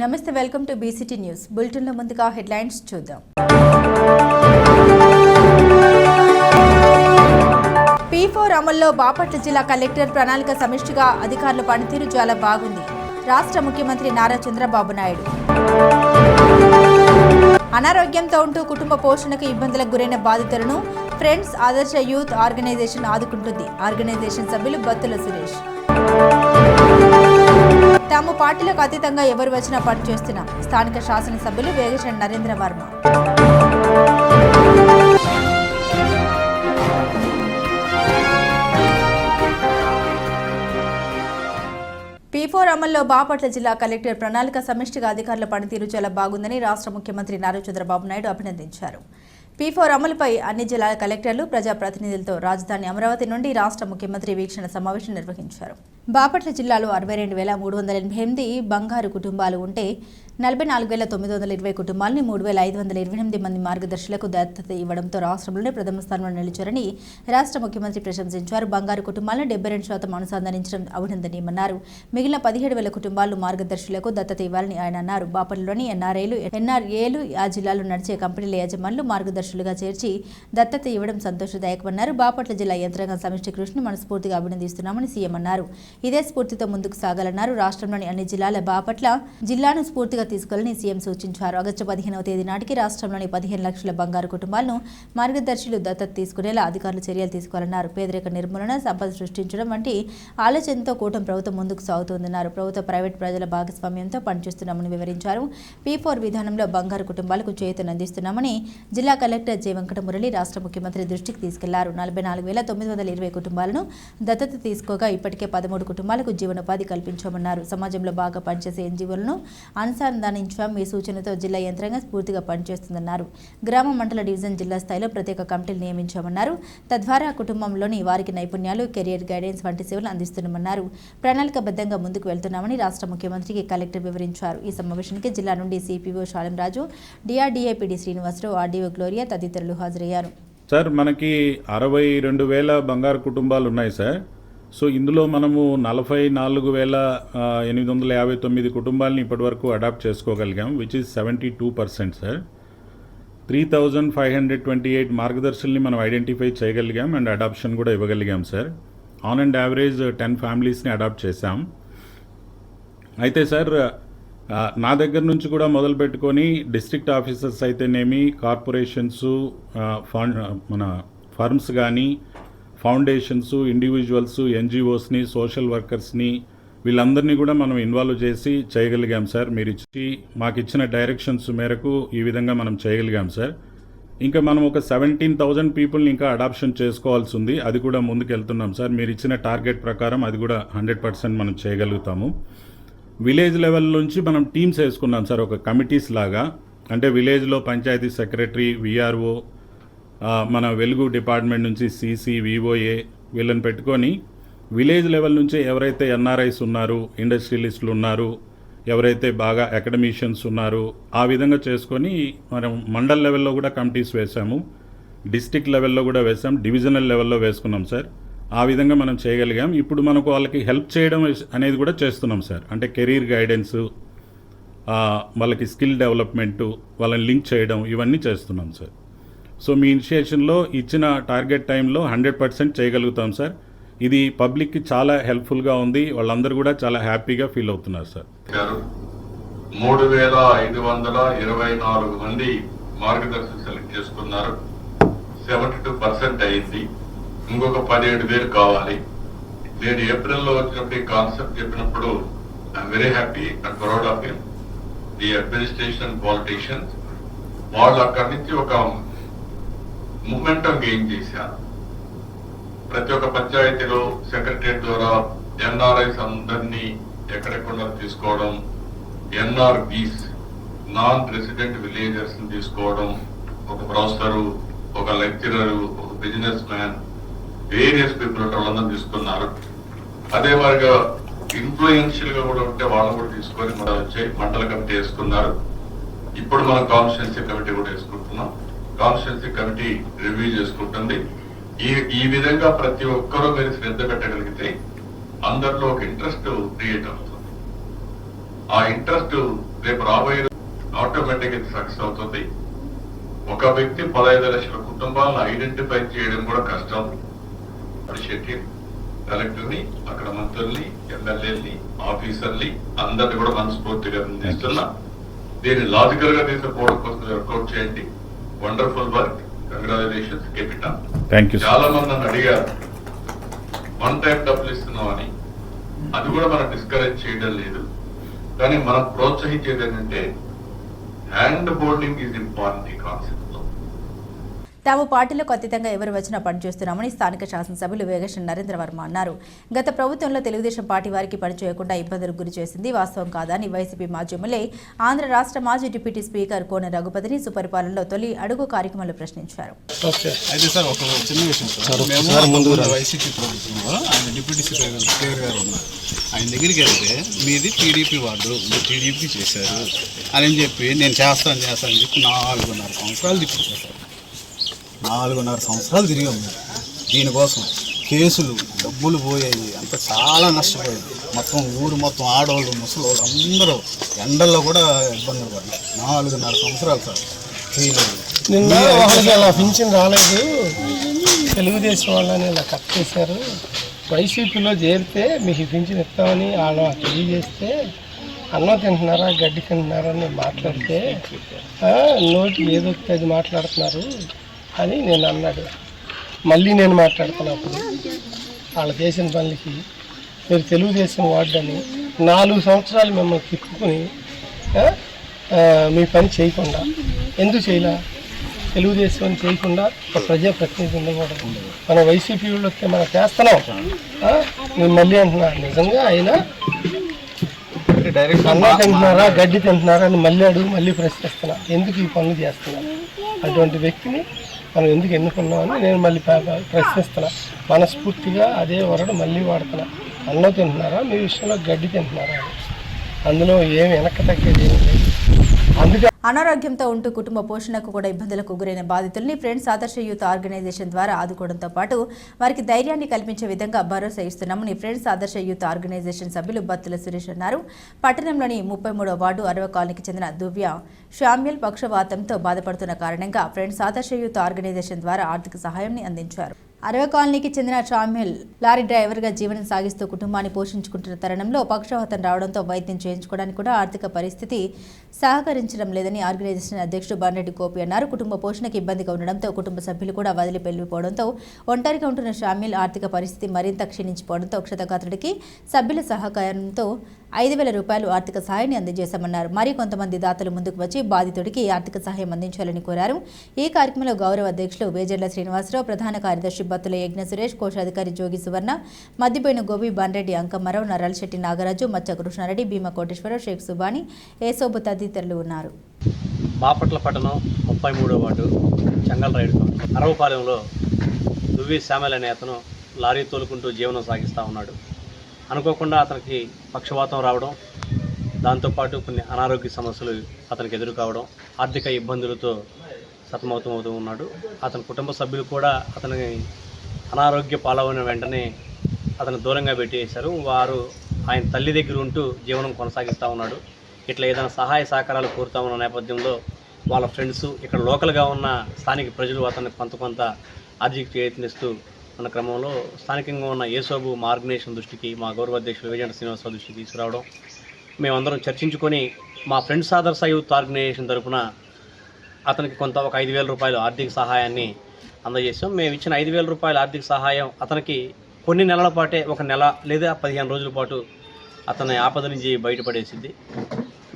నమస్తే, welcome to BCT news bulletin లో ముందుగా హెడ్లైన్స్ చూద్దాం. P4 అమల్లో బాపట్ల జిల్లా కలెక్టర్ ప్రణాళిక సమిష్టిగా అధికారుల పనితీరు చాలా బాగుంది. రాష్ట్ర ముఖ్యమంత్రి నారా చంద్రబాబు నాయుడు. అనారోగ్యంతో ఉంటూ కుటుంబ పోషణకు ఇబ్బందులకు గురైన బాధితులను ఫ్రెండ్స్ ఆదర్శ యూత్ ఆర్గనైజేషన్ ఆదుకుంటుంది. ఆర్గనైజేషన్ సభ్యులు బత్తుల సురేష్. తాము పార్టీలకు అతీతంగా ఎవరు వచ్చినా పని చేస్తున్నాం. స్థానిక శాసనసభ్యులు వేగచండ్ నరేంద్ర వర్మ. P4 అమల్లో బాపట్ల జిల్లా కలెక్టర్ ప్రణాళిక సమిష్టిగా అధికారుల పనితీరు చాలా బాగుందని రాష్ట్ర ముఖ్యమంత్రి నారా చంద్రబాబు నాయుడు అభినందించారు. P4 అమలుపై అన్ని జిల్లాల కలెక్టర్లు ప్రజాప్రతినిధులతో రాజధాని అమరావతి నుండి రాష్ట్ర ముఖ్యమంత్రి వీక్షణ సమావేశం నిర్వహించారు. బాపట్ల జిల్లాలో 62,388 బంగారు కుటుంబాలు ఉంటే 44,920 కుటుంబాలని 3,528 మంది మార్గదర్శులకు దత్తత ఇవ్వడంతో రాష్ట్రంలోనే ప్రథమ స్థానంలో నిలిచారని రాష్ట్ర ముఖ్యమంత్రి ప్రశంసించారు. బంగారు కుటుంబాలను 72% అనుసంధానించడం అభినందనీయమన్నారు. మిగిలిన 17,000 కుటుంబాలు మార్గదర్శులకు దత్తత ఇవ్వాలని ఆయన అన్నారు. బాపట్లలోని ఎన్ఆర్ఏలు ఆ జిల్లాలో నడిచే కంపెనీల యజమానులు మార్గదర్శులుగా చేర్చి దత్తత ఇవ్వడం సంతోషదాయకమన్నారు. బాపట్ల జిల్లా యంత్రాంగం సమిష్టి కృషిని మనస్ఫూర్తిగా అభినందిస్తున్నామని సీఎం అన్నారు. ఇదే స్ఫూర్తితో ముందుకు సాగాలన్నారు. రాష్ట్రంలోని అన్ని జిల్లాల బాపట్ల జిల్లాను స్ఫూర్తిగా తీసుకోవాలని సీఎం సూచించారు. ఆగస్టు 15వ తేదీ నాటికి రాష్ట్రంలోని 15 లక్షల బంగారు కుటుంబాలను మార్గదర్శులు దత్తత తీసుకునేలా అధికారులు చర్యలు తీసుకోవాలన్నారు. పేదరిక నిర్మూలన, సంపద సృష్టించడం వంటి ఆలోచనతో కూటమి ప్రభుత్వం ముందుకు సాగుతోందన్నారు. ప్రభుత్వ ప్రైవేట్ ప్రజల భాగస్వామ్యంతో పనిచేస్తున్నామని వివరించారు. P4 విధానంలో బంగారు కుటుంబాలకు చేయూతనందిస్తున్నామని జిల్లా కలెక్టర్ జె వెంకటమురళి రాష్ట్ర ముఖ్యమంత్రి దృష్టికి తీసుకెళ్లారు. 44,920 కుటుంబాలను దత్తత తీసుకోగా ఇప్పటికే 13 కుటుంబాలకు జీవనోపాధి కల్పించామన్నారు. సమాజంలో బాగా పనిచేసే ఎన్జీఓలను అనుసంధానించాం. ఈ సూచనతో జిల్లా యంత్రాంగం స్ఫూర్తిగా పనిచేస్తుందన్నారు. గ్రామ మండల డివిజన్ జిల్లా స్థాయిలో ప్రత్యేక కమిటీలు నియమించామన్నారు. తద్వారా కుటుంబంలోని వారికి నైపుణ్యాలు, కెరియర్ గైడెన్స్ వంటి సేవలు అందిస్తున్నామన్నారు. ప్రణాళికబద్ధంగా ముందుకు వెళ్తున్నామని రాష్ట్ర ముఖ్యమంత్రికి కలెక్టర్ వివరించారు. ఈ సమావేశానికి జిల్లా నుండి CPO Salamraju, DRDA PD Srinivasarao, RDO Gloria తదితరులు హాజరయ్యారు. సార్, మనకి 62,000 బంగారు కుటుంబాలు ఉన్నాయి సార్. సో ఇందులో మనము 44,859 కుటుంబాలని ఇప్పటివరకు అడాప్ట్ చేసుకోగలిగాం, విచ్ ఈజ్ 72% సార్. 3,528 మార్గదర్శుల్ని మనం ఐడెంటిఫై చేయగలిగాం అండ్ అడాప్షన్ కూడా ఇవ్వగలిగాం సార్. ఆన్ అండ్ యావరేజ్ 10 ఫ్యామిలీస్ని అడాప్ట్ చేశాం. అయితే సార్, నా దగ్గర నుంచి కూడా మొదలు పెట్టుకొని డిస్ట్రిక్ట్ ఆఫీసర్స్ అయితేనేమి, కార్పొరేషన్స్, మన ఫర్మ్స్ కానీ, ఫౌండేషన్స్, ఇండివిజువల్స్, ఎన్జిఓస్ని, సోషల్ వర్కర్స్ని, వీళ్ళందరినీ కూడా మనం ఇన్వాల్వ్ చేసి చేయగలిగాం సార్. మీరు మాకు ఇచ్చిన డైరెక్షన్స్ మేరకు ఈ విధంగా మనం చేయగలిగాం సార్. ఇంకా మనం ఒక 17,000 పీపుల్ని ఇంకా అడాప్షన్ చేసుకోవాల్సి ఉంది. అది కూడా ముందుకెళ్తున్నాం సార్. మీరు ఇచ్చిన టార్గెట్ ప్రకారం అది కూడా 100% మనం చేయగలుగుతాము. విలేజ్ లెవెల్ నుంచి మనం టీమ్స్ వేసుకున్నాం సార్, ఒక కమిటీస్ లాగా. అంటే విలేజ్లో పంచాయతీ సెక్రటరీ, విఆర్ఓ, మన వెలుగు డిపార్ట్మెంట్ నుంచి సిసి, విఓఏ వీళ్ళని పెట్టుకొని విలేజ్ లెవెల్ నుంచి ఎవరైతే ఎన్ఆర్ఐస్ ఉన్నారు, ఇండస్ట్రియలిస్టులు ఉన్నారు, ఎవరైతే బాగా అకాడమిషియన్స్ ఉన్నారు, ఆ విధంగా చేసుకొని మనం మండల్ లెవెల్లో కూడా కమిటీస్ వేసాము, డిస్ట్రిక్ట్ లెవెల్లో కూడా వేసాం, డివిజనల్ లెవెల్లో వేసుకున్నాం సార్. ఆ విధంగా మనం చేయగలిగాం. ఇప్పుడు మనకు వాళ్ళకి హెల్ప్ చేయడం అనేది కూడా చేస్తున్నాం సార్. అంటే కెరీర్ గైడెన్సు, వాళ్ళకి స్కిల్ డెవలప్మెంటు, వాళ్ళని లింక్ చేయడం, ఇవన్నీ చేస్తున్నాం సార్. సో మీ ఇనిషియేషన్లో ఇచ్చిన టార్గెట్ టైంలో 100% చేయగలుగుతాం సార్. ఇది పబ్లిక్కి చాలా హెల్ప్ఫుల్గా ఉంది. వాళ్ళందరూ కూడా చాలా హ్యాపీగా ఫీల్ అవుతున్నారు సార్. 3,524 మంది మార్గదర్శకులు సెలెక్ట్ చేసుకున్నారు. 72% అయింది. ఇంకొక 17,000 కావాలి. నేను ఏప్రిల్లో వచ్చినప్పుడు ఈ కాన్సెప్ట్ చెప్పినప్పుడు I'm very happy and proud of him. The administration, politicians వాళ్ళు అక్కడి నుంచి ఒక మూమెంటం గెయిన్ చేశారు. ప్రతి ఒక్క పంచాయతీలో సెక్రటరియట్ ద్వారా ఎన్ఆర్ఐస్ అందరినీ ఎక్కడెక్కడ తీసుకోవడం, ఎన్ఆర్బీస్, నాన్ రెసిడెంట్ విలేజర్స్ తీసుకోవడం, ఒక ప్రొఫెసరు, ఒక లెక్చరరు, ఒక బిజినెస్ మ్యాన్, వేరియస్ పీపుల్ వాళ్ళందరూ తీసుకున్నారు. అదే మాదిరిగా ఇన్ఫ్లుయెన్షియల్ గా కూడా ఉంటే వాళ్ళని కూడా తీసుకొని మనం వచ్చి మండల కమిటీ వేసుకున్నారు. ఇప్పుడు మనం కాన్స్టిట్యున్సీ కమిటీ కూడా వేసుకుంటున్నాం. కాన్స్టిట్యున్సీ కమిటీ రివ్యూ చేసుకుంటుంది. ఈ విధంగా ప్రతి ఒక్కరూ మీరు శ్రద్ధ పెట్టగలిగితే అందరిలో ఒక ఇంట్రెస్ట్ క్రియేట్ అవుతుంది. ఆ ఇంట్రెస్ట్ రేపు రాబోయే ఆటోమేటిక్ ఇది సక్సెస్ అవుతుంది. ఒక వ్యక్తి 15 లక్షల కుటుంబాలను ఐడెంటిఫై చేయడం కూడా కష్టం. అప్రిషియేట్ కలెక్టర్ని, అక్కడ మంత్రుల్ని, ఎమ్మెల్యేలని, ఆఫీసర్ని అందరినీ కూడా మనస్ఫూర్తిగా అందిస్తున్నా. దీన్ని లాజికల్ గా తీసుకుపోవడం కోసం వర్కౌట్ చేయండి. Wonderful work, congratulations, keep it up. చాలా మంది నన్ను అడిగారు వన్ టైం డబ్బులు ఇస్తున్నామని. అది కూడా మనం డిస్కరేజ్ చేయడం లేదు, కానీ మనం ప్రోత్సహించేది ఏంటంటే హ్యాండ్ హోల్డింగ్ ఈజ్ ఇంపార్టెంట్. ఈ కాన్సెప్ట్ తాము పార్టీలకు అతీతంగా ఎవరు వచ్చినా పనిచేస్తున్నామని స్థానిక శాసనసభ్యులు వేగేశ్వర నరేంద్ర వర్మ అన్నారు. గత ప్రభుత్వంలో తెలుగుదేశం పార్టీ వారికి పనిచేయకుండా ఇబ్బందులకు గురి చేసింది వాస్తవం కాదని వైసీపీ మాజీ ఎమ్మెల్యే, ఆంధ్ర రాష్ట్ర మాజీ డిప్యూటీ స్పీకర్ కోన రఘుపతిని సుపరిపాలనలో తొలి అడుగు కార్యక్రమంలో ప్రశ్నించారు. అయితే సార్ ఒక చిన్న విషయం సార్, మేము వైసీపీ ప్రభుత్వంలో ఆయన డిప్యూటీ స్పీకర్ గారు ఉన్నారు. ఆయన దగ్గరికి వెళ్తే మీది టీడీపీ వార్డు, మీరు టీడీపీ చేశారు అని చెప్పి నేను చేస్తాను అని చెప్పి 4.5 సంవత్సరాలు తిప్పారు సార్. 4.5 సంవత్సరాలు తిరిగాము దీనికోసం. కేసులు, డబ్బులు పోయాయి, అంతా చాలా నష్టపోయింది. మొత్తం ఊరు మొత్తం ఆడవాళ్ళు, ముసలోళ్ళు అందరూ ఎండల్లో కూడా ఇబ్బందులు పడ్డారు. 4.5 సంవత్సరాలు సార్ చేయలేదు. నిన్న వాళ్ళకి అలా పింఛన్ రాలేదు, తెలుగుదేశం వాళ్ళని ఇలా కట్ చేశారు. వైసీపీలో చేరితే మీకు పింఛన్ ఇస్తామని వాళ్ళు తెలియజేస్తే అన్నం తింటున్నారా గడ్డి తింటున్నారా అని మాట్లాడితే నోటికి ఏదో అది మాట్లాడుతున్నారు అని నేను అన్నాడు. మళ్ళీ నేను మాట్లాడుతున్నప్పుడు వాళ్ళు చేసిన పనులకి మీరు తెలుగుదేశం వార్డని 4 సంవత్సరాలు మిమ్మల్ని తిప్పుకుని మీ పని చేయకుండా ఎందుకు చేయలే? తెలుగుదేశం అని చేయకుండా ఒక ప్రజాప్రతినిధి ఉండకూడదు. మన వైసీపీ వాళ్ళు వస్తే మనం చేస్తున్నాం. నేను మళ్ళీ అంటున్నా, నిజంగా అయినా అన్నం తింటున్నారా గడ్డి తింటున్నారా అని మళ్ళీ అడుగు, మళ్ళీ ప్రశ్నిస్తున్నా. ఎందుకు ఈ పనులు చేస్తున్నారు? అటువంటి వ్యక్తిని మనం ఎందుకు ఎన్నుకున్నామని నేను మళ్ళీ ప్రశ్నిస్తున్నా. మనస్ఫూర్తిగా అదే వరడు మళ్ళీ వాడుతున్నా. అన్నం తింటున్నారా, మీ విషయంలో గడ్డి తింటున్నారా అని. అందులో ఏమి వెనక్కి తగ్గేది ఏమి లేదు. అందుకే అనారోగ్యంతో ఉంటూ కుటుంబ పోషణకు కూడా ఇబ్బందులకు గురైన బాధితుల్ని ఫ్రెండ్స్ ఆదర్శ యూత్ ఆర్గనైజేషన్ ద్వారా ఆదుకోవడంతో పాటు వారికి ధైర్యాన్ని కల్పించే విధంగా భరోసా ఇస్తున్నామని ఫ్రెండ్స్ ఆదర్శ యూత్ ఆర్గనైజేషన్ సభ్యులు బత్తుల సురేష్ అన్నారు. పట్టణంలోని 33వ వార్డు 60వ కాలనీకి చెందిన దువ్య షామ్యుల్ పక్షవాతంతో బాధపడుతున్న కారణంగా ఫ్రెండ్స్ ఆదర్శ యూత్ ఆర్గనైజేషన్ ద్వారా ఆర్థిక సహాయాన్ని అందించారు. 60వ కాలనీకి చెందిన షామ్యుల్ లారీ డ్రైవర్గా జీవనం సాగిస్తూ కుటుంబాన్ని పోషించుకుంటున్న తరుణంలో పక్షవాతం రావడంతో వైద్యం చేయించుకోవడానికి కూడా ఆర్థిక పరిస్థితి సహకరించడం లేదని ఆర్గనైజేషన్ అధ్యక్షుడు బండ్రెడ్డి గోపి అన్నారు. కుటుంబ పోషణకు ఇబ్బందిగా ఉండడంతో కుటుంబ సభ్యులు కూడా వదిలి వెళ్లిపోవడంతో ఒంటరిగా ఉంటున్న షామ్యుల్ ఆర్థిక పరిస్థితి మరింత క్షీణించిపోవడంతో క్షతగాత్రుడికి సభ్యుల సహకారంతో 5,000 రూపాయలు ఆర్థిక సహాయాన్ని అందజేశామన్నారు. మరి కొంతమంది దాతలు ముందుకు వచ్చి బాధితుడికి ఆర్థిక సహాయం అందించాలని కోరారు. ఈ కార్యక్రమంలో గౌరవ అధ్యక్షులు వేజర్ల శ్రీనివాసరావు, ప్రధాన కార్యదర్శి బత్తుల యజ్ఞ సురేష్, కోశాధికారి జోగి సువర్ణ, మద్దిపోయిన గోపి, బండ్రెడ్డి అంకమ్మరావు, నరాలశెట్టి నాగరాజు, మచ్చ కృష్ణారెడ్డి, భీమా కోటేశ్వరరావు, షేక్ సుబాని, ఏసోబు తదితరులు ఉన్నారు. బాపట్ల పట్టణం 33వ వార్డు చెంగల్ రైడ్ 60వ పాలెంలో దువ్వి శ్యామల్ అనే అతను లారీ తోలుకుంటూ జీవనం సాగిస్తూ ఉన్నాడు. అనుకోకుండా అతనికి పక్షవాతం రావడం, దాంతోపాటు కొన్ని అనారోగ్య సమస్యలు అతనికి ఎదురు కావడం, ఆర్థిక ఇబ్బందులతో సతమతమవుతూ ఉన్నాడు. అతని కుటుంబ సభ్యులు కూడా అతని అనారోగ్య పాలైన వెంటనే అతను దూరంగా పెట్టేశారు. వారు ఆయన తల్లి దగ్గర ఉంటూ జీవనం కొనసాగిస్తూ ఉన్నాడు. ఇట్లా ఏదైనా సహాయ సహకారాలు కోరుతా ఉన్న నేపథ్యంలో వాళ్ళ ఫ్రెండ్స్, ఇక్కడ లోకల్గా ఉన్న స్థానిక ప్రజలు అతన్ని కొంత ఆర్థిక ప్రయత్నిస్తూ ఉన్న క్రమంలో స్థానికంగా ఉన్న ఏసోబు మా ఆర్గనైజేషన్ దృష్టికి, మా గౌరవ అధ్యక్షులు వేజంట శ్రీనివాసరావు దృష్టికి తీసుకురావడం, మేమందరం చర్చించుకొని మా ఫ్రెండ్స్ ఆదర్శ యూత్ ఆర్గనైజేషన్ తరఫున అతనికి ఒక 5,000 రూపాయలు ఆర్థిక సహాయాన్ని అందజేసాం. మేము ఇచ్చిన 5,000 రూపాయల ఆర్థిక సహాయం అతనికి కొన్ని నెలల పాటే, 1 నెల లేదా 15 రోజుల పాటు అతని ఆపద నుంచి బయటపడేసింది.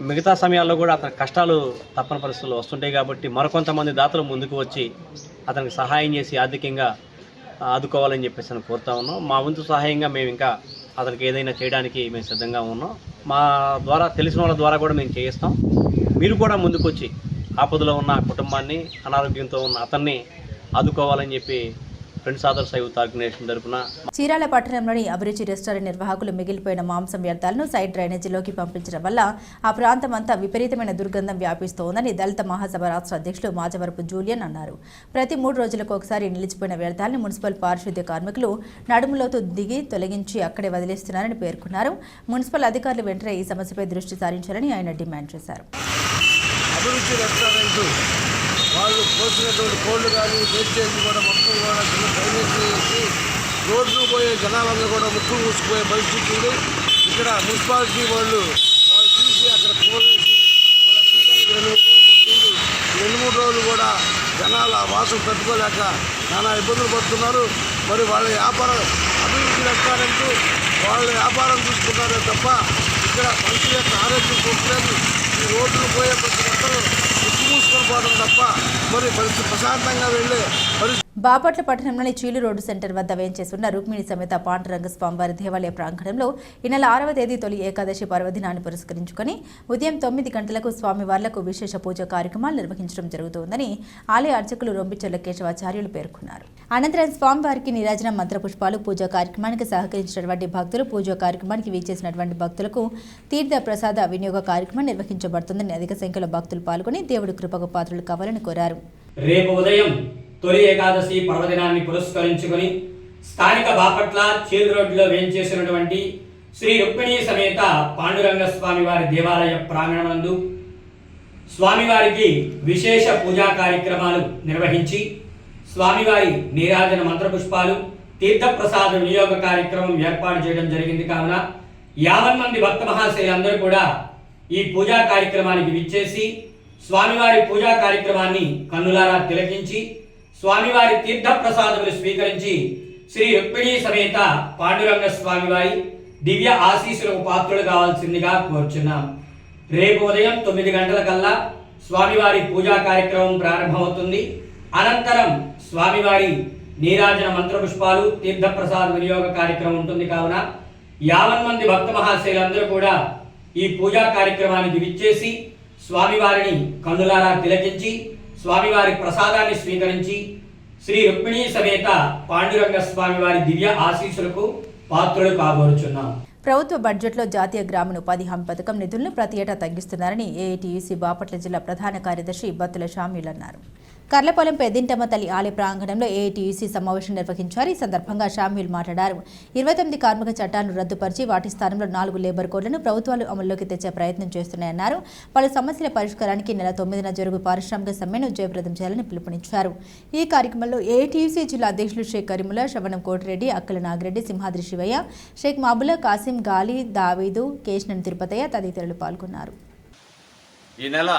మిగతా సమయాల్లో కూడా అతని కష్టాలు తప్పని పరిస్థితుల్లో వస్తుంటాయి కాబట్టి మరికొంతమంది దాతలు ముందుకు వచ్చి అతనికి సహాయం చేసి ఆర్థికంగా ఆదుకోవాలని చెప్పేసి అని కోరుతా ఉన్నాం. మా వంతు సహాయంగా మేము ఇంకా అతనికి ఏదైనా చేయడానికి మేము సిద్ధంగా ఉన్నాం. మా ద్వారా తెలిసిన వాళ్ళ ద్వారా కూడా మేము చేయిస్తాం. మీరు కూడా ముందుకు వచ్చి ఆపదలో ఉన్న కుటుంబాన్ని, అనారోగ్యంతో ఉన్న అతన్ని ఆదుకోవాలని చెప్పి ఫ్రెండ్స్ ఆదర్శ యూత్ ఆర్గనైజేషన్ తరఫున చీరాల పట్టణంలోని అభిరుచి రెస్టారెంట్ నిర్వాహకులు మిగిలిపోయిన మాంసం వ్యర్థాలను సైడ్ డ్రైనేజీలోకి పంపించడం వల్ల ఆ ప్రాంతం అంతా విపరీతమైన దుర్గంధం వ్యాపిస్తోందని దళిత మహాసభ రాష్ట్ర అధ్యక్షులు మాచవరపు జూలియన్ అన్నారు. ప్రతి 3 రోజులకు ఒకసారి నిలిచిపోయిన వ్యర్థాలను మున్సిపల్ పారిశుద్ధ్య కార్మికులు నడుములోతు దిగి తొలగించి అక్కడే వదిలేస్తున్నారని పేర్కొన్నారు. మున్సిపల్ అధికారులు వెంటనే ఈ సమస్యపై దృష్టి సారించాలని ఆయన డిమాండ్ చేశారు. అభిరుచి రెస్టారెంట్ వాళ్ళు పోసినటువంటి కోళ్ళు కానీ వేస్టేజ్ కూడా మొత్తం కూడా చిన్న డ్రైనేజ్ చేసి రోడ్లు పోయే జనాలందరూ కూడా ముక్కు మూసుకుపోయే పరిస్థితి ఉంది. ఇక్కడ మున్సిపాలిటీ వాళ్ళు తీసి అక్కడ పోలేసి వాళ్ళ తీయడానికి 2 రోజులు పడుతుంది. 2-3 రోజులు కూడా జనాల వాసన తట్టుకోలేక నానా ఇబ్బందులు పడుతున్నారు. మరి వాళ్ళ వ్యాపారం అభివృద్ధి రెస్టారెంట్ వాళ్ళ వ్యాపారం చూసుకున్నారే తప్ప ఇక్కడ మనుషుల యొక్క ఆరోగ్యం చూడలేదు. ఈ రోడ్లు పోయే ప్రతి ఒక్కరు ముక్కు మూసుకొని పోవడం తప్ప మరి ప్రశాంతంగా వెళ్ళే పరిస్థితి. బాపట్ల పట్టణంలోని చీలు రోడ్డు సెంటర్ వద్ద వేంచేస్తున్న రుక్మిణి సమేత పాండురంగ స్వామివారి దేవాలయ ప్రాంగణంలో ఈ నెల 6వ తేదీ తొలి ఏకాదశి పర్వదినాన్ని పురస్కరించుకొని ఉదయం 9 గంటలకు స్వామివార్లకు విశేష పూజ కార్యక్రమాలు నిర్వహించడం జరుగుతోందని ఆలయ అర్చకులు రొంబిచెర్ల కేశవాచార్యులు పేర్కొన్నారు. అనంతరం స్వామివారికి నీరాజన మంత్రపుష్పాలు పూజా కార్యక్రమానికి సహకరించినటువంటి భక్తులు పూజా కార్యక్రమానికి వీచేసినటువంటి భక్తులకు తీర్థ ప్రసాద వినియోగ కార్యక్రమం నిర్వహించబడుతుందని అధిక సంఖ్యలో భక్తులు పాల్గొని దేవుడి కృపకు పాత్రలు కావాలని కోరారు. రేపు ఉదయం తొలి ఏకాదశి పర్వదినాన్ని పురస్కరించుకొని స్థానిక బాపట్ల చీల్ రోడ్డులో వేంచేసినటువంటి శ్రీ రుక్మిణీ సమేత పాండురంగ స్వామివారి దేవాలయ ప్రాంగణమందు స్వామివారికి విశేష పూజా కార్యక్రమాలు నిర్వహించి స్వామివారి నీరాజన మంత్రపుష్పాలు తీర్థప్రసాద వినియోగ కార్యక్రమం ఏర్పాటు చేయడం జరిగింది. కావున 50 మంది భక్త మహాశయులందరూ కూడా ఈ పూజా కార్యక్రమానికి విచ్చేసి స్వామివారి పూజా కార్యక్రమాన్ని కన్నులారా తిలకించి స్వామివారి తీర్థ ప్రసాదములు స్వీకరించి శ్రీ రుక్మిణీ సమేత పాండురంగ స్వామివారి దివ్య ఆశీస్సులకు పాత్రులు కావాల్సిందిగా కోరుచున్నాం. రేపు ఉదయం 9 గంటలకల్లా స్వామివారి పూజా కార్యక్రమం ప్రారంభమవుతుంది. అనంతరం స్వామివారి నీరాజన మంత్రపుష్పాలు తీర్థప్రసాద వినియోగ కార్యక్రమం ఉంటుంది. కావున 50 మంది భక్త మహాశయులందరూ కూడా ఈ పూజా కార్యక్రమానికి విచ్చేసి స్వామివారిని కన్నులారా తిలకించి స్వామివారి ప్రసాదాన్ని స్వీకరించి శ్రీ రుక్మిణీ సమేత పాండురంగ స్వామివారి దివ్య ఆశీస్సులకు పాత్రులు కాబోరుచున్నాం. ప్రభుత్వ బడ్జెట్లో జాతీయ గ్రామీణ ఉపాధి హామీ పథకం నిధులను ప్రతి ఏటా తగ్గిస్తున్నారని ఏఐటీయూసీ బాపట్ల జిల్లా ప్రధాన కార్యదర్శి బత్తుల షామీల్ అన్నారు. కర్లపాలెం పెద్దింటమ్మ తల్లి ఆలయ ప్రాంగణంలో ఏఐటీయూసీ సమావేశం నిర్వహించారు. ఈ సందర్భంగా షామీల్ మాట్లాడారు. 29 కార్మిక చట్టాలను రద్దుపరిచి వాటి స్థానంలో 4 లేబర్ కోడ్లను ప్రభుత్వాలు అమల్లోకి తెచ్చే ప్రయత్నం చేస్తున్నాయన్నారు. పలు సమస్యల పరిష్కారానికి నెల 9న జరుగు పారిశ్రామిక సమ్మెను జయప్రదం చేయాలని పిలుపునిచ్చారు. ఈ కార్యక్రమంలో ఏఐటీయూసీ జిల్లా అధ్యక్షులు షేక్ కరీముల్లా, శ్రవణం కోటిరెడ్డి, అక్కల నాగిరెడ్డి, సింహాద్రి శివయ్య, షేక్ మాబుల్లా, కాసిం, గాలి, దావీదు, కేశనం తిరుపతయ్య తదితరులు పాల్గొన్నారు. ఈ నెల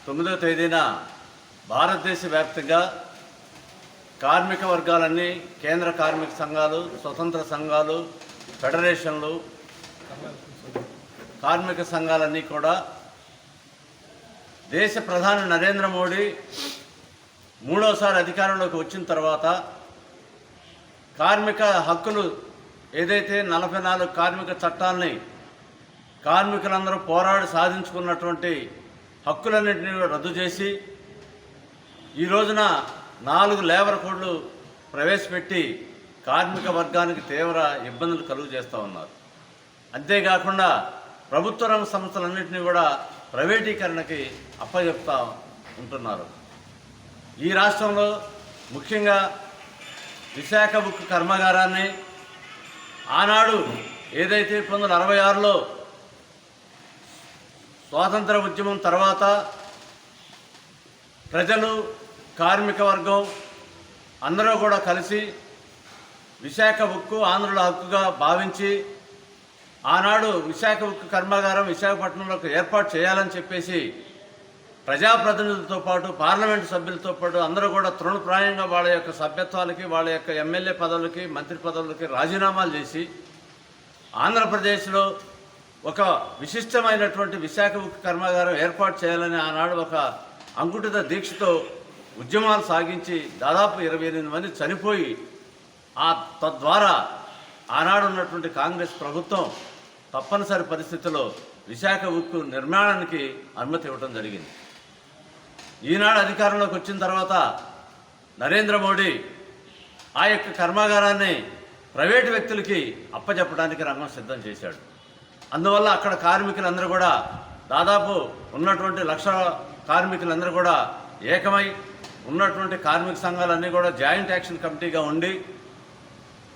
9వ తేదీన భారతదేశ వ్యాప్తంగా కార్మిక వర్గాలన్నీ, కేంద్ర కార్మిక సంఘాలు, స్వతంత్ర సంఘాలు, ఫెడరేషన్లు, కార్మిక సంఘాలన్నీ కూడా దేశ ప్రధాని నరేంద్ర మోడీ 3వసారి అధికారంలోకి వచ్చిన తర్వాత కార్మిక హక్కులు ఏదైతే 44 కార్మిక చట్టాలని కార్మికులందరూ పోరాడి సాధించుకున్నటువంటి హక్కులన్నింటినీ రద్దు చేసి ఈ రోజున 4 లేబర్ కోడ్లు ప్రవేశపెట్టి కార్మిక వర్గానికి తీవ్ర ఇబ్బందులు కలుగు చేస్తూ ఉన్నారు. అంతేకాకుండా ప్రభుత్వ రంగ సంస్థలన్నింటినీ కూడా ప్రైవేటీకరణకి అప్పచెప్తా ఉంటున్నారు. ఈ రాష్ట్రంలో ముఖ్యంగా విశాఖ ఉక్కు కర్మాగారాన్ని ఆనాడు ఏదైతే 1966లో స్వాతంత్ర ఉద్యమం తర్వాత ప్రజలు, కార్మిక వర్గం అందరూ కూడా కలిసి విశాఖ ఉక్కు ఆంధ్రుల హక్కుగా భావించి ఆనాడు విశాఖ ఉక్కు కర్మాగారం విశాఖపట్నంలోకి ఏర్పాటు చేయాలని చెప్పేసి ప్రజాప్రతినిధులతో పాటు పార్లమెంటు సభ్యులతో పాటు అందరూ కూడా తృణప్రాయంగా వాళ్ళ యొక్క సభ్యత్వాలకి, వాళ్ళ యొక్క ఎమ్మెల్యే పదవులకి, మంత్రి పదవులకి రాజీనామాలు చేసి ఆంధ్రప్రదేశ్లో ఒక విశిష్టమైనటువంటి విశాఖ ఉక్కు కర్మాగారం ఏర్పాటు చేయాలని ఆనాడు ఒక అంకుటిత దీక్షతో ఉద్యమాలు సాగించి దాదాపు 28 మంది చనిపోయి తద్వారా ఆనాడు ఉన్నటువంటి కాంగ్రెస్ ప్రభుత్వం తప్పనిసరి పరిస్థితుల్లో విశాఖ ఉక్కు నిర్మాణానికి అనుమతి ఇవ్వడం జరిగింది. ఈనాడు అధికారంలోకి వచ్చిన తర్వాత నరేంద్ర మోడీ ఆ యొక్క కర్మాగారాన్ని ప్రైవేటు వ్యక్తులకి అప్పచెప్పడానికి రంగం సిద్ధం చేశాడు. అందువల్ల అక్కడ కార్మికులందరూ కూడా దాదాపు ఉన్నటువంటి లక్షల కార్మికులందరూ కూడా ఏకమై ఉన్నటువంటి కార్మిక సంఘాలన్నీ కూడా జాయింట్ యాక్షన్ కమిటీగా ఉండి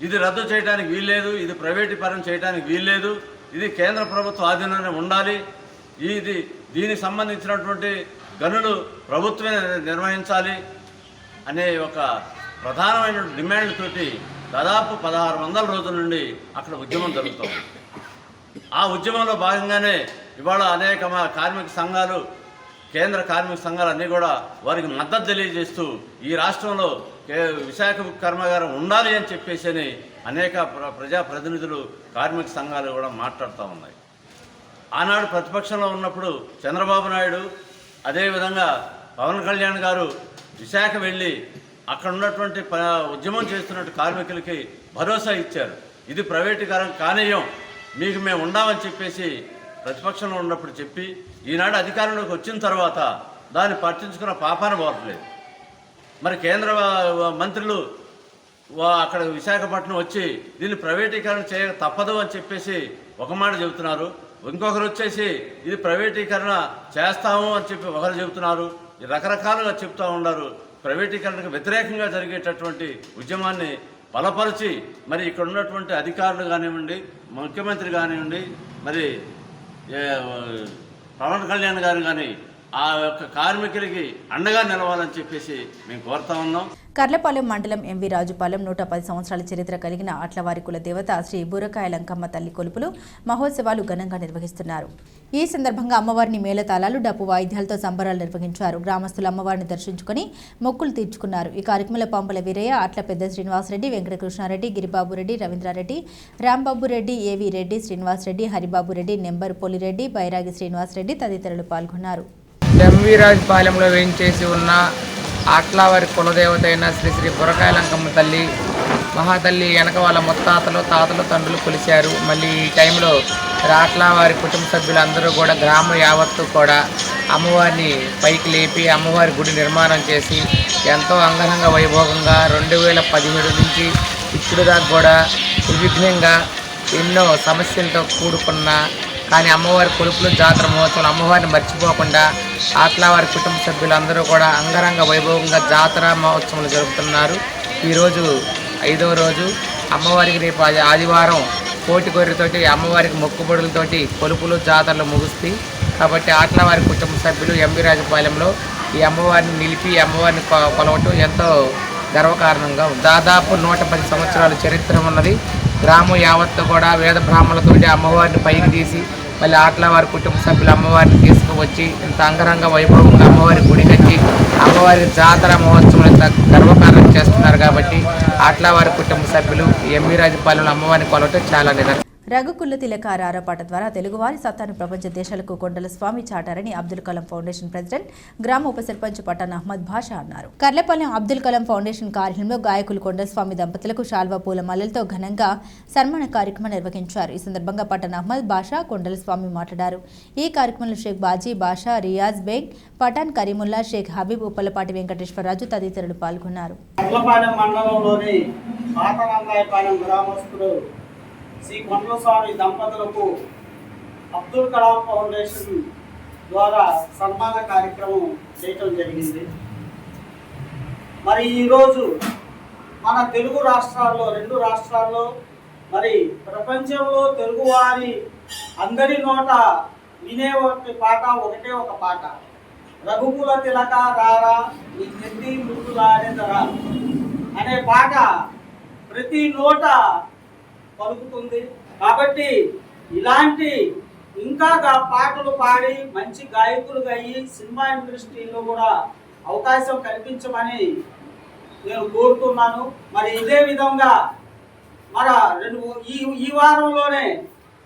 ఇది రద్దు చేయడానికి వీల్లేదు, ఇది ప్రైవేటీకరణ చేయడానికి వీల్లేదు, ఇది కేంద్ర ప్రభుత్వ ఆధీనంలో ఉండాలి, దీనికి సంబంధించినటువంటి గనులు ప్రభుత్వమే నిర్వహించాలి అనే ఒక ప్రధానమైన డిమాండ్ తోటి దాదాపు 1600 రోజుల నుండి అక్కడ ఉద్యమం జరుగుతుంది. ఆ ఉద్యమంలో భాగంగానే ఇవాళ అనేక కార్మిక సంఘాలు, కేంద్ర కార్మిక సంఘాలు అన్నీ కూడా వారికి మద్దతు తెలియజేస్తూ ఈ రాష్ట్రంలో విశాఖ కర్మాగారం ఉండాలి అని చెప్పేసి అనేక ప్రజాప్రతినిధులు, కార్మిక సంఘాలు కూడా మాట్లాడుతూ ఉన్నాయి. ఆనాడు ప్రతిపక్షంలో ఉన్నప్పుడు చంద్రబాబు నాయుడు, అదేవిధంగా పవన్ కళ్యాణ్ గారు విశాఖ వెళ్ళి అక్కడ ఉన్నటువంటి ఉద్యమం చేస్తున్నట్టు కార్మికులకి భరోసా ఇచ్చారు. ఇది ప్రైవేటీకరణ కానీయం, మీకు మేము ఉండామని చెప్పేసి ప్రతిపక్షంలో ఉన్నప్పుడు చెప్పి ఈనాడు అధికారంలోకి వచ్చిన తర్వాత దాన్ని పట్టించుకున్న పాపాన పోవట్లేదు. మరి కేంద్ర మంత్రులు అక్కడ విశాఖపట్నం వచ్చి దీన్ని ప్రైవేటీకరణ చేయ తప్పదు అని చెప్పేసి ఒక మాట చెబుతున్నారు, ఇంకొకరు వచ్చేసి ఇది ప్రైవేటీకరణ చేస్తాము అని చెప్పి ఒకరు చెబుతున్నారు. రకరకాలుగా చెప్తూ ఉన్నారు. ప్రైవేటీకరణకు వ్యతిరేకంగా జరిగేటటువంటి ఉద్యమాన్ని బలపరిచి మరి ఇక్కడ ఉన్నటువంటి అధికారులు కానివ్వండి, ముఖ్యమంత్రి కానివ్వండి, మరి పవన్ కళ్యాణ్ గారు కానీ ఆ యొక్క కార్మికులకి అండగా నిలవాలని చెప్పేసి మేము కోరుతా ఉన్నాం. కర్లపాలెం మండలం ఎంవి రాజుపాలెం 110 సంవత్సరాల చరిత్ర కలిగిన ఆట్లవారి కుల దేవత శ్రీ బూరకాయ లంకమ్మ తల్లి కొలుపులు మహోత్సవాలు ఘనంగా నిర్వహిస్తున్నారు. ఈ సందర్భంగా అమ్మవారిని మేళతాళాలు, డప్పు వాయిద్యాలతో సంబరాలు నిర్వహించారు. గ్రామస్తులు అమ్మవారిని దర్శించుకుని మొక్కులు తీర్చుకున్నారు. ఈ కార్యక్రమంలో పంపల వీరయ్య, ఆట్ల పెద్ద శ్రీనివాసరెడ్డి, వెంకటకృష్ణారెడ్డి, గిరిబాబురెడ్డి, రవీంద్రారెడ్డి, రాంబాబురెడ్డి, ఏవి రెడ్డి, శ్రీనివాసరెడ్డి, హరిబాబురెడ్డి, నెంబర్ పోలిరెడ్డి, బైరాగి శ్రీనివాసరెడ్డి తదితరులు పాల్గొన్నారు. ఎంవి రాజుపాలెంలో వేయించేసి ఉన్న ఆట్లవారి కులదేవత అయిన శ్రీ శ్రీ బురకాయ లంకమ్మ తల్లి మహాతల్లి వెనక వాళ్ళ ముత్తాతలు, తాతలు, తండ్రులు కొలిశారు. మళ్ళీ ఈ టైంలో ఆట్లవారి కుటుంబ సభ్యులందరూ కూడా గ్రామం యావత్తు కూడా అమ్మవారిని పైకి లేపి అమ్మవారి గుడి నిర్మాణం చేసి ఎంతో అంగరంగ వైభోగంగా 2017 నుంచి ఇప్పుడు దాకా కూడా నిర్విఘ్నంగా ఎన్నో సమస్యలతో కూడుకున్న కానీ అమ్మవారి కొలుపులు, జాతర మహోత్సవం అమ్మవారిని మర్చిపోకుండా ఆట్లవారి కుటుంబ సభ్యులందరూ కూడా అంగరంగ వైభవంగా జాతర మహోత్సవాలు జరుపుతున్నారు. ఈరోజు 5వ రోజు. అమ్మవారికి రేపు ఆదివారం కోటి గొర్రెతోటి అమ్మవారికి మొక్కుబడులతోటి కొలుపులు, జాతరలు ముగుస్తాయి. కాబట్టి ఆట్లవారి కుటుంబ సభ్యులు ఎంవి రాజుపాలెంలో ఈ అమ్మవారిని నిలిపి అమ్మవారిని కొలవటం ఎంతో గర్వకారణంగా ఉంది. దాదాపు 110 సంవత్సరాల చరిత్ర ఉన్నది. గ్రామం యావత్తు కూడా వేద బ్రాహ్మణులతోటి అమ్మవారిని పైకి తీసి మళ్ళీ ఆట్లవారి కుటుంబ సభ్యులు అమ్మవారిని తీసుకువచ్చి ఇంత అంగరంగ వైభవంగా అమ్మవారి గుడి కట్టి అమ్మవారి జాతర మహోత్సవం ఇంత గర్వకారణం చేస్తున్నారు. కాబట్టి ఆట్లవారి కుటుంబ సభ్యులు ఎంవి రాజుపాలెంలో అమ్మవారిని కొలవటం చాలా నిదర్శనం. రఘుకుల్ల తిలక ఆరాపాట ద్వారా తెలుగువారి సత్తాను ప్రపంచ దేశాలకు కొండల స్వామి చాటారని అబ్దుల్ కలాం ఫౌండేషన్ ప్రెసిడెంట్, గ్రామ ఉప సర్పంచ్ పఠాన్ అహ్మద్ భాషా అన్నారు. కర్లపాలెం అబ్దుల్ కలాం ఫౌండేషన్ కార్యాలయంలో గాయకులు కొండల స్వామి దంపతులకు శాల్వా పూలమాలలతో ఘనంగా సన్మాన కార్యక్రమం నిర్వహించారు. ఈ సందర్భంగా పఠాన్ అహ్మద్ భాషా, కొండల స్వామి మాట్లాడారు. ఈ కార్యక్రమంలో షేక్ బాజీ బాషా, రియాజ్ బేగ్, పఠాన్ కరీముల్లా, షేక్ హబీబ్, ఉప్పలపాటి వెంకటేశ్వరరాజు తదితరులు పాల్గొన్నారు. శ్రీ కొండల స్వామి దంపతులకు అబ్దుల్ కలాం ఫౌండేషన్ ద్వారా సన్మాన కార్యక్రమం చేయటం జరిగింది. మరి ఈరోజు మన తెలుగు రాష్ట్రాల్లో 2 రాష్ట్రాల్లో మరి ప్రపంచంలో తెలుగువారి అందరి నోట వినే పాట ఒకటే ఒక పాట, రఘుకుల తిలక రారా నీ చెట్టి ముద్దులాడెదరా అనే పాట ప్రతి నోట పలుకుతుంది. కాబట్టి ఇలాంటి ఇంకా పాటలు పాడి మంచి గాయకులుగా అయ్యి సినిమా ఇండస్ట్రీలో కూడా అవకాశం కల్పించమని నేను కోరుతున్నాను. మరి ఇదే విధంగా మన ఈ వారంలోనే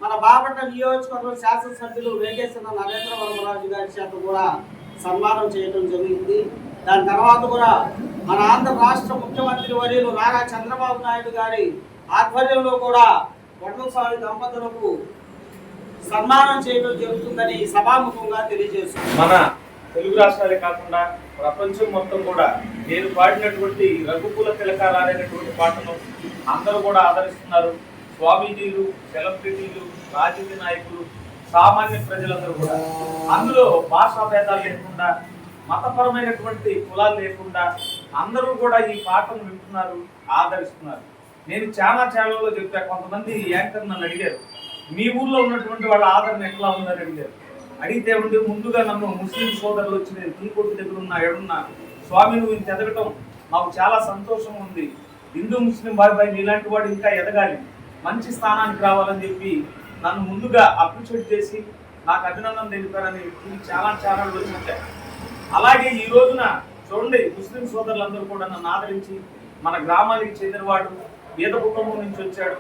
మన బాపట్ల నియోజకవర్గం శాసనసభ్యులు వేగేశ్వర నరేంద్ర వర్మరాజు గారి చేత కూడా సన్మానం చేయడం జరిగింది. దాని తర్వాత కూడా మన ఆంధ్ర రాష్ట్ర ముఖ్యమంత్రి వర్యులు నారా చంద్రబాబు నాయుడు గారి ఆధ్వర్యంలో కూడా కొండల స్వామి దంపతులకు సన్మానం చేయడం జరుగుతుందని సభాముఖంగా తెలియజేస్తుంది. మన తెలుగు రాష్ట్రాలే కాకుండా ప్రపంచం మొత్తం కూడా నేను పాడినటువంటి రఘుకుల తిలకాలు అనేటువంటి పాటను అందరూ కూడా ఆదరిస్తున్నారు. స్వామీజీలు, సెలబ్రిటీలు, రాజకీయ నాయకులు, సామాన్య ప్రజలందరూ కూడా అందులో భాషా భేదాలు లేకుండా, మతపరమైనటువంటి కులాలు లేకుండా అందరూ కూడా ఈ పాటను వింటున్నారు, ఆదరిస్తున్నారు. నేను చాలా ఛానల్లో చెప్పా, కొంతమంది యాంకర్ నన్ను అడిగారు, మీ ఊర్లో ఉన్నటువంటి వాళ్ళ ఆదరణ ఎట్లా ఉందని అడిగారు. అడిగితే ఉండి ముందుగా నన్ను ముస్లిం సోదరులు వచ్చి నేను టీ కొట్టు దగ్గర ఉన్న ఎడున్నా స్వామి నువ్వు ఇంత ఎదగటం మాకు చాలా సంతోషం ఉంది, హిందూ ముస్లిం బాయ్ నీలాంటి వాడు ఇంకా ఎదగాలి, మంచి స్థానానికి రావాలని చెప్పి నన్ను ముందుగా అప్రిషియేట్ చేసి నాకు అభినందన తెలిపారని చాలా ఛానళ్ళు వచ్చాయి. అలాగే ఈ రోజున చూడండి, ముస్లిం సోదరులందరూ కూడా నన్ను ఆదరించి మన గ్రామానికి చెందినవాడు, పేద కుటుంబం నుంచి వచ్చాడు.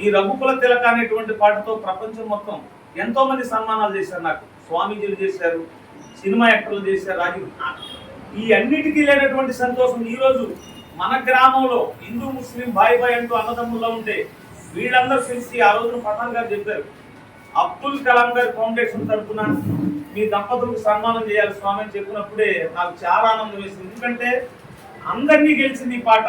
ఈ రఘుకుల తిలక అనేటువంటి పాటతో ప్రపంచం మొత్తం ఎంతో మంది సన్మానాలు చేశారు, నాకు స్వామీజీలు చేశారు, సినిమా యాక్టర్లు చేశారు, ఈ అన్నిటికీ లేనటువంటి సంతోషం ఈ రోజు మన గ్రామంలో హిందూ ముస్లిం బాయ్ అంటూ అన్నదమ్ముల్లో ఉంటే వీళ్ళందరూ కలిసి ఆ రోజున పఠాన్ గారు చెప్పారు, అబ్దుల్ కలాం గారి ఫౌండేషన్ తరఫున మీ దంపతులకు సన్మానం చేయాలి స్వామి అని చెప్పినప్పుడే నాకు చాలా ఆనందం వేసింది. ఎందుకంటే అందరినీ గెలిచింది ఈ పాట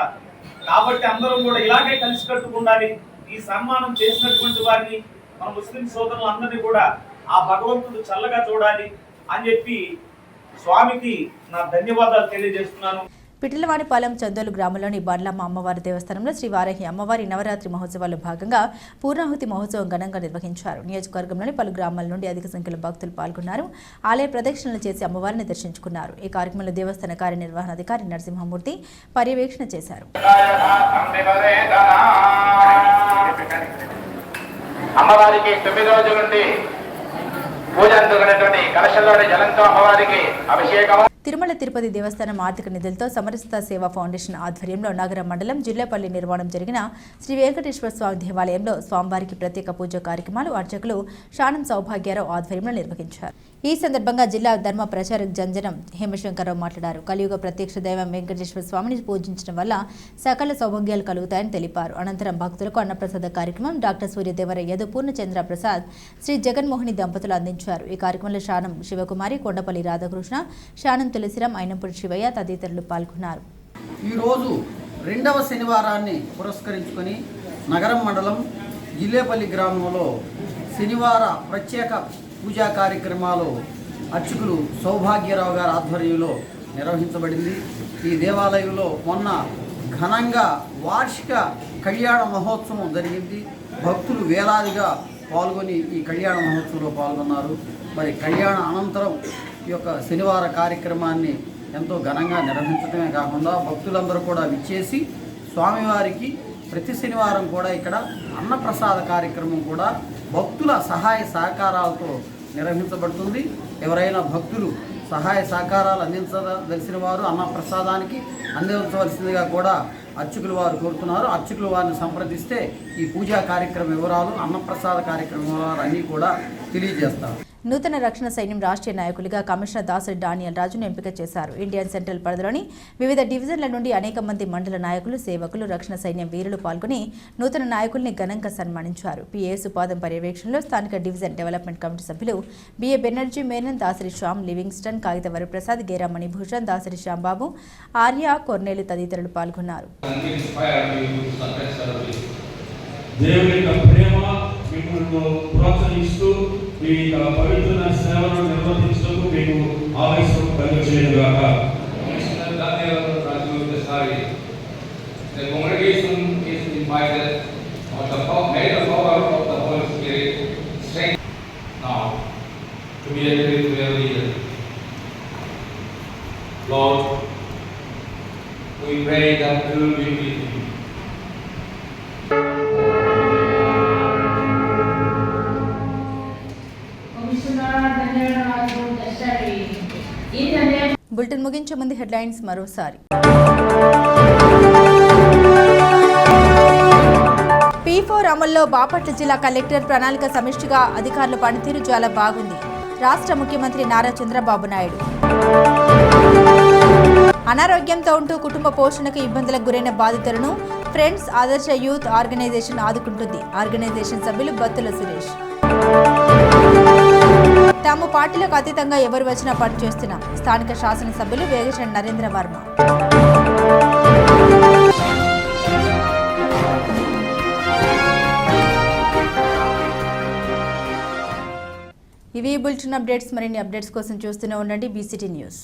కాబట్టి అందరం కూడా ఇలాగే కలిసి కట్టుకుండాలి. ఈ సన్మానం చేసినటువంటి వారిని మన ముస్లిం సోదరులు అందరినీ కూడా ఆ భగవంతుడు చల్లగా చూడాలి అని చెప్పి స్వామికి నా ధన్యవాదాలు తెలియజేస్తున్నాను. పిటిలవానిపాలెం చందోలు గ్రామంలోని బండ్లమ్మ అమ్మవారి దేవస్థానంలో శ్రీ వారాహి అమ్మవారి నవరాత్రి మహోత్సవాల్లో భాగంగా పూర్ణాహుతి మహోత్సవం ఘనంగా నిర్వహించారు. నియోజకవర్గంలోని పలు గ్రామాల నుండి అధిక సంఖ్యలో భక్తులు పాల్గొన్నారు. ఆలయ ప్రదక్షిణలు చేసి అమ్మవారిని దర్శించుకున్నారు. ఈ కార్యక్రమంలో దేవస్థాన కార్యనిర్వహణాధికారి నరసింహమూర్తి పర్యవేక్షణ చేశారు. అమ్మవారికి 9 రోజుల నుండి పూజ అందుకున్నటువంటి కలశంలోని జలంతో అమ్మవారికి అభిషేకం. తిరుమల తిరుపతి దేవస్థానం ఆర్థిక నిధులతో సమరసత సేవా ఫౌండేషన్ ఆధ్వర్యంలో నగర మండలం జిల్లేపల్లి నిర్మాణం జరిగిన శ్రీ వెంకటేశ్వర స్వామి దేవాలయంలో స్వామివారికి ప్రత్యేక పూజ కార్యక్రమాలు అర్చకులు శానం సౌభాగ్యరావు ఆధ్వర్యంలో నిర్వహించారు. ఈ సందర్భంగా జిల్లా ధర్మ ప్రచారక జంజనం హేమశంకరరావు మాట్లాడారు. కలియుగ ప్రత్యక్ష దైవం వెంకటేశ్వర స్వామిని పూజించడం వల్ల సకల సౌభాగ్యాలు కలుగుతాయని తెలిపారు. అనంతరం భక్తులకు అన్నప్రసాద కార్యక్రమం డాక్టర్ సూర్యదేవరయ్య పూర్ణచంద్ర ప్రసాద్ శ్రీ జగన్మోహిని దంపతులు అందించారు. ఈ కార్యక్రమంలో శానం శివకుమారి, కొండపల్లి రాధాకృష్ణ, శానం తులసిరాం, అయినంపూడి శివయ్య తదితరులు పాల్గొన్నారు. ఈరోజు 2వ శనివారాన్ని పురస్కరించుకొని నగరం మండలం జిల్లేపల్లి గ్రామంలో శనివార ప్రత్యేక పూజా కార్యక్రమాలు అర్చకులు సౌభాగ్యరావు గారి ఆధ్వర్యంలో నిర్వహించబడింది. ఈ దేవాలయంలో మొన్న ఘనంగా వార్షిక కళ్యాణ మహోత్సవం జరిగింది. భక్తులు వేలాదిగా పాల్గొని ఈ కళ్యాణ మహోత్సవంలో పాల్గొన్నారు. మరి కళ్యాణ అనంతరం ఈ యొక్క శనివార కార్యక్రమాన్ని ఎంతో ఘనంగా నిర్వహించడమే కాకుండా భక్తులందరూ కూడా విచ్చేసి స్వామివారికి ప్రతి శనివారం కూడా ఇక్కడ అన్నప్రసాద కార్యక్రమం కూడా భక్తుల సహాయ సహకారాలతో నిర్వహించబడుతుంది. ఎవరైనా భక్తులు సహాయ సహకారాలు అందించదలిసిన వారు అన్నప్రసాదానికి అందించవలసిందిగా కూడా అర్చకులు వారు కోరుతున్నారు. అర్చకులు వారిని సంప్రదిస్తే ఈ పూజా కార్యక్రమం వివరాలు, అన్నప్రసాద కార్యక్రమం వివరాలు అన్నీ కూడా తెలియజేస్తారు. నూతన రక్షణ సైన్యం రాష్ట్రీయ నాయకులుగా కమిషనర్ దాసరి డానియల్ రాజును ఎంపిక చేశారు. ఇండియన్ సెంట్రల్ పరిధిలోని వివిధ డివిజన్ల నుండి అనేక మంది మండల నాయకులు, సేవకులు, రక్షణ సైన్యం వీరులు పాల్గొని నూతన నాయకుల్ని ఘనంగా సన్మానించారు. పిఏఎస్ ఉపాధి పర్యవేక్షణలో స్థానిక డివిజన్ డెవలప్మెంట్ కమిటీ సభ్యులు బిఏ బెనర్జీ మేనన్, దాసరి శ్యామ్, లివింగ్స్టన్, కాగిత వరప్రసాద్, గేరా మణిభూషణ్, దాసరి శ్యాంబాబు, ఆర్య, కొర్నేలు తదితరులు పాల్గొన్నారు. దేవుని యొక్క ప్రేమ మిమ్మల్ని ప్రోత్సహిస్తూ మీ పవిత్ర సేవను నిర్వర్తించడానికి మీకు ఆవేశం కలిగజేయుగాక. The congregation is invited of the power of the Holy Spirit strength now to be a spiritual leader. Lord, we pray that you will be with you. Bulletin ముగించే ముందు హెడ్లైన్స్ మరోసారి. P4 అమల్లో బాపట్ల జిల్లా కలెక్టర్ ప్రణాళిక సమిష్టిగా అధికారుల పనితీరు చాలా బాగుంది. రాష్ట్ర ముఖ్యమంత్రి నారా చంద్రబాబు నాయుడు. అనారోగ్యంతో ఉంటూ కుటుంబ పోషణకు ఇబ్బందులకు గురైన బాధితులను ఫ్రెండ్స్ ఆదర్శ యూత్ ఆర్గనైజేషన్ ఆదుకుంటుంది. ఆర్గనైజేషన్ సభ్యులు బత్తుల సురేష్. తాము పార్టీలకు అతీతంగా ఎవరు వచ్చినా పనిచేస్తున్నాం స్థానిక శాసనసభ్యులు వేగచండి నరేంద్ర వర్మ. ఇవి బులెటిన్ అప్డేట్స్. మరిన్ని అప్డేట్స్ కోసం చూస్తూనే ఉండండి BCT న్యూస్.